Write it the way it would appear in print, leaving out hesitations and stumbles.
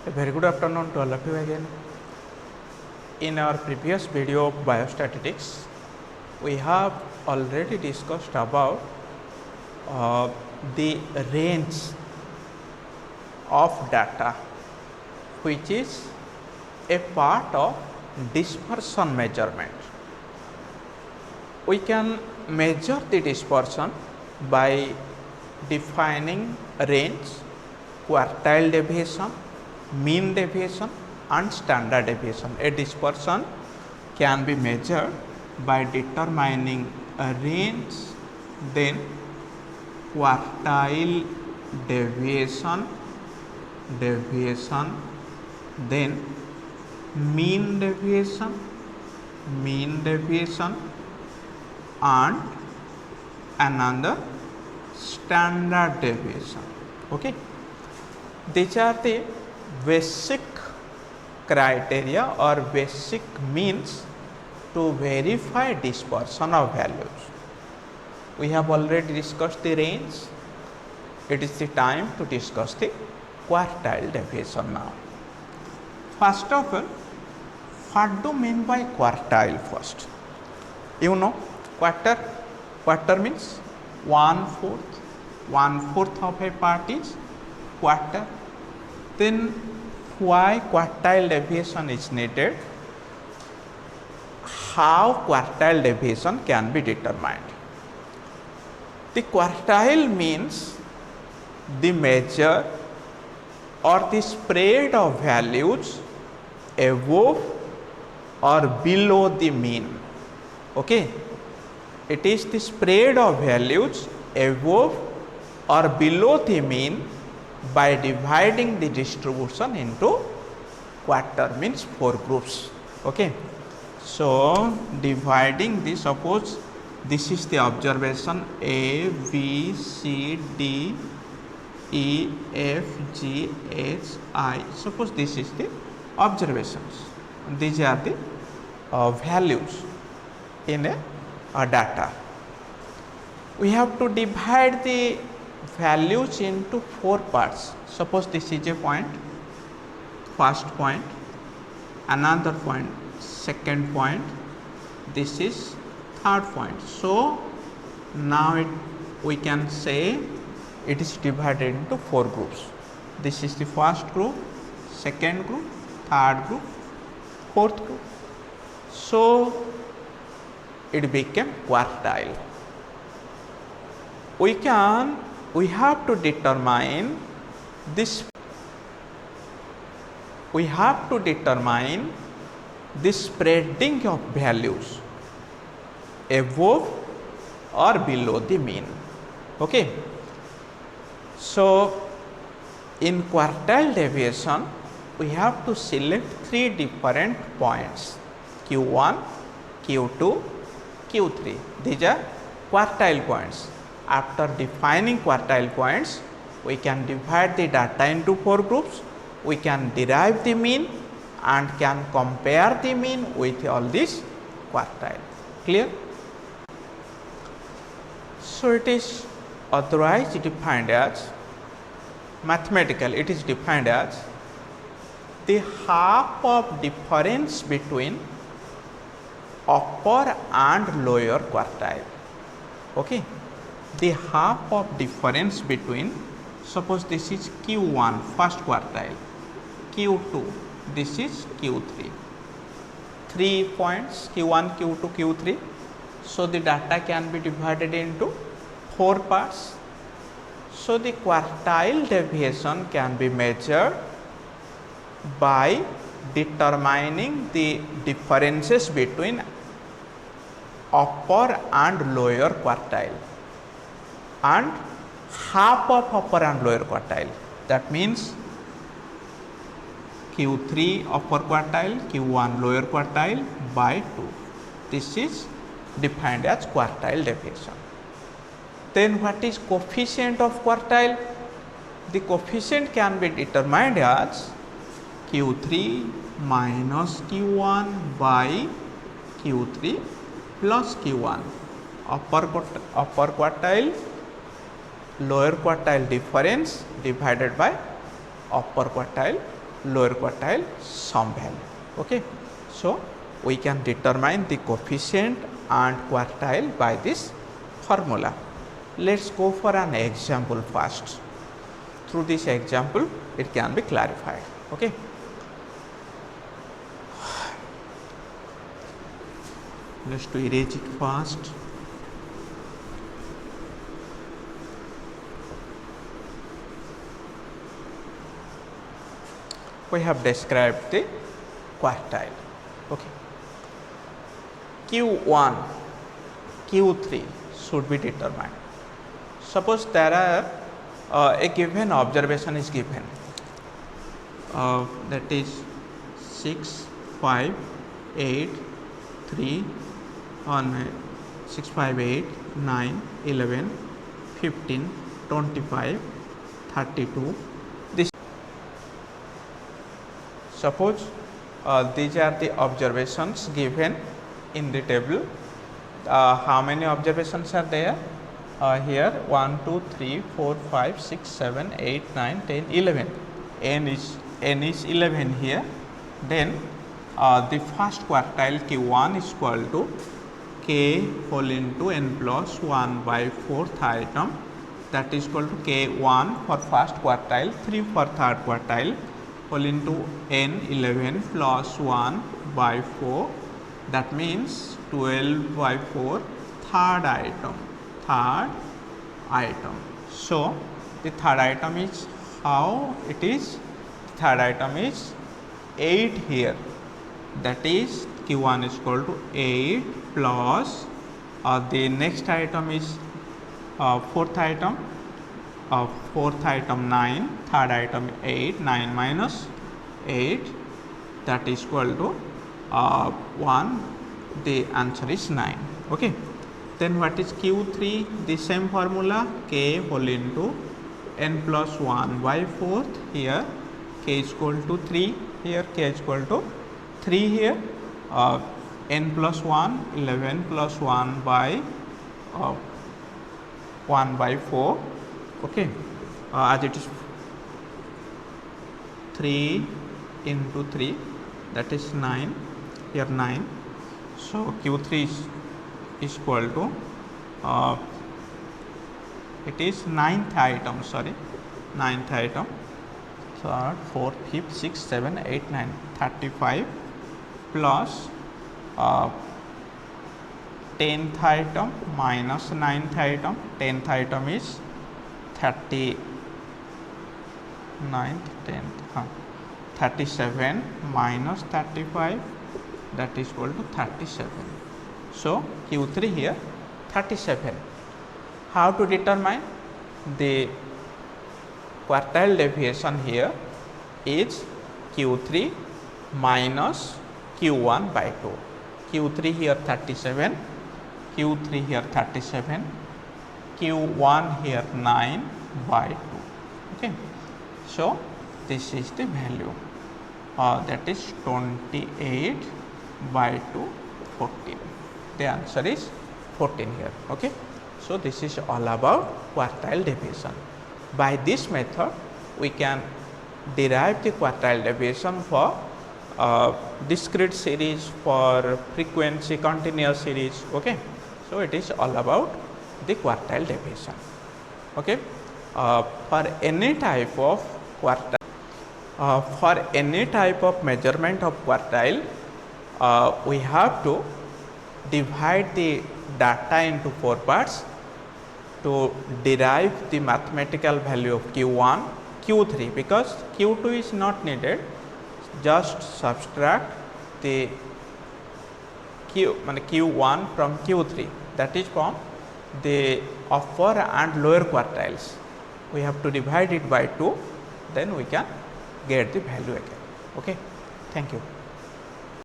A very good afternoon to all of you again. In our previous video of biostatistics, we have already discussed about the range of data, which is a part of dispersion measurement. We can measure the dispersion by defining range, quartile deviation, mean deviation and standard deviation. A dispersion can be measured by determining a range, then quartile deviation, then mean deviation, and another standard deviation. Okay, these are the basic criteria or basic means to verify dispersion of values. We have already discussed the range. It is the time to discuss the quartile deviation now. First of all, what do you mean by quartile first? You know, quarter means 1/4. 1/4 of a part is quarter. Then why quartile deviation is needed? How quartile deviation can be determined? The quartile means the measure or the spread of values above or below the mean. Okay, it is the spread of values above or below the mean by dividing the distribution into quarter, means 4 groups. Okay, so dividing this, suppose this is the observation A, B, C, D, E, F, G, H, I. Suppose this is the observations. These are the values in a data. We have to divide the values into 4 parts. Suppose this is a point, first point, another point, second point, this is third point. So now we can say it is divided into 4 groups. This is the first group, second group, third group, fourth group. So it became quartile. We have to determine this. We have to determine the spreading of values above or below the mean. Okay. So in quartile deviation, we have to select 3 different points: Q1, Q2, Q3. These are quartile points. After defining quartile points, we can divide the data into 4 groups. We can derive the mean and can compare the mean with all these quartile. Clear? So it is otherwise defined as, mathematically it is defined as the half of difference between upper and lower quartile. Okay, the half of difference between, suppose this is Q1 first quartile, Q2, this is Q3, 3 points Q1, Q2, Q3. So the data can be divided into 4 parts. So the quartile deviation can be measured by determining the differences between upper and lower quartile and half of upper and lower quartile. That means Q3 upper quartile, Q1 lower quartile by 2. This is defined as quartile deviation. Then what is coefficient of quartile? The coefficient can be determined as Q3 minus Q1 by Q3 plus Q1. Upper quartile, lower quartile difference divided by upper quartile lower quartile some value. Okay. So, we can determine the coefficient and quartile by this formula. Let us go for an example first. Through this example, it can be clarified. Okay. Let us to erase it first. We have described the quartile. Okay. Q1, Q3 should be determined. Suppose there are a given observation is given, that is 6, 5, 8, 3, 6, 5, 8, 9, 11, 15, 25, 32. This suppose these are the observations given in the table. How many observations are there? Here 1, 2, 3, 4, 5, 6, 7, 8, 9, 10, 11. N is 11 here. Then the first quartile Q1 is equal to K whole into N plus 1 by 4th item, that is equal to K1 for first quartile, 3 for third quartile, whole into N 11 plus 1 by 4, that means 12 by 4, third item. So, the third item is how it is? Third item is 8 here, that is Q1 is equal to 8 plus the next item is fourth item 9, third item 8, 9 minus 8, that is equal to 1, the answer is 9. Okay. Then what is Q3? The same formula, K whole into N plus 1 by 4th, here K is equal to 3, here K is equal to 3 here, N plus 1, 11 plus 1 by 4, okay, as it is 3 into 3, that is 9, here 9. So, Q3 is equal to it is 9th item, third, 4th, 5th, 6th, 7th, 8th, 9th, 35 plus 10th item minus 9th item. 10th item is 39th, 10th, 37 minus 35, that is equal to 37. So, Q3 here 37. How to determine? The quartile deviation here is Q3 minus Q1 by 2. Q3 here 37, Q3 here 37, Q1 here 9 by 2. Okay. So, this is the value, that is 28 by 2, 14. The answer is 14 here. Okay. So, this is all about quartile deviation. By this method, we can derive the quartile deviation for discrete series, for frequency continuous series. Okay. So, it is all about the quartile deviation. Okay. For any type of quartile, for any type of measurement of quartile, we have to divide the data into 4 parts to derive the mathematical value of Q1, Q3, because Q2 is not needed. Just subtract the Q1 from Q3, that is from the upper and lower quartiles. We have to divide it by 2, then we can get the value again. Okay. Thank you.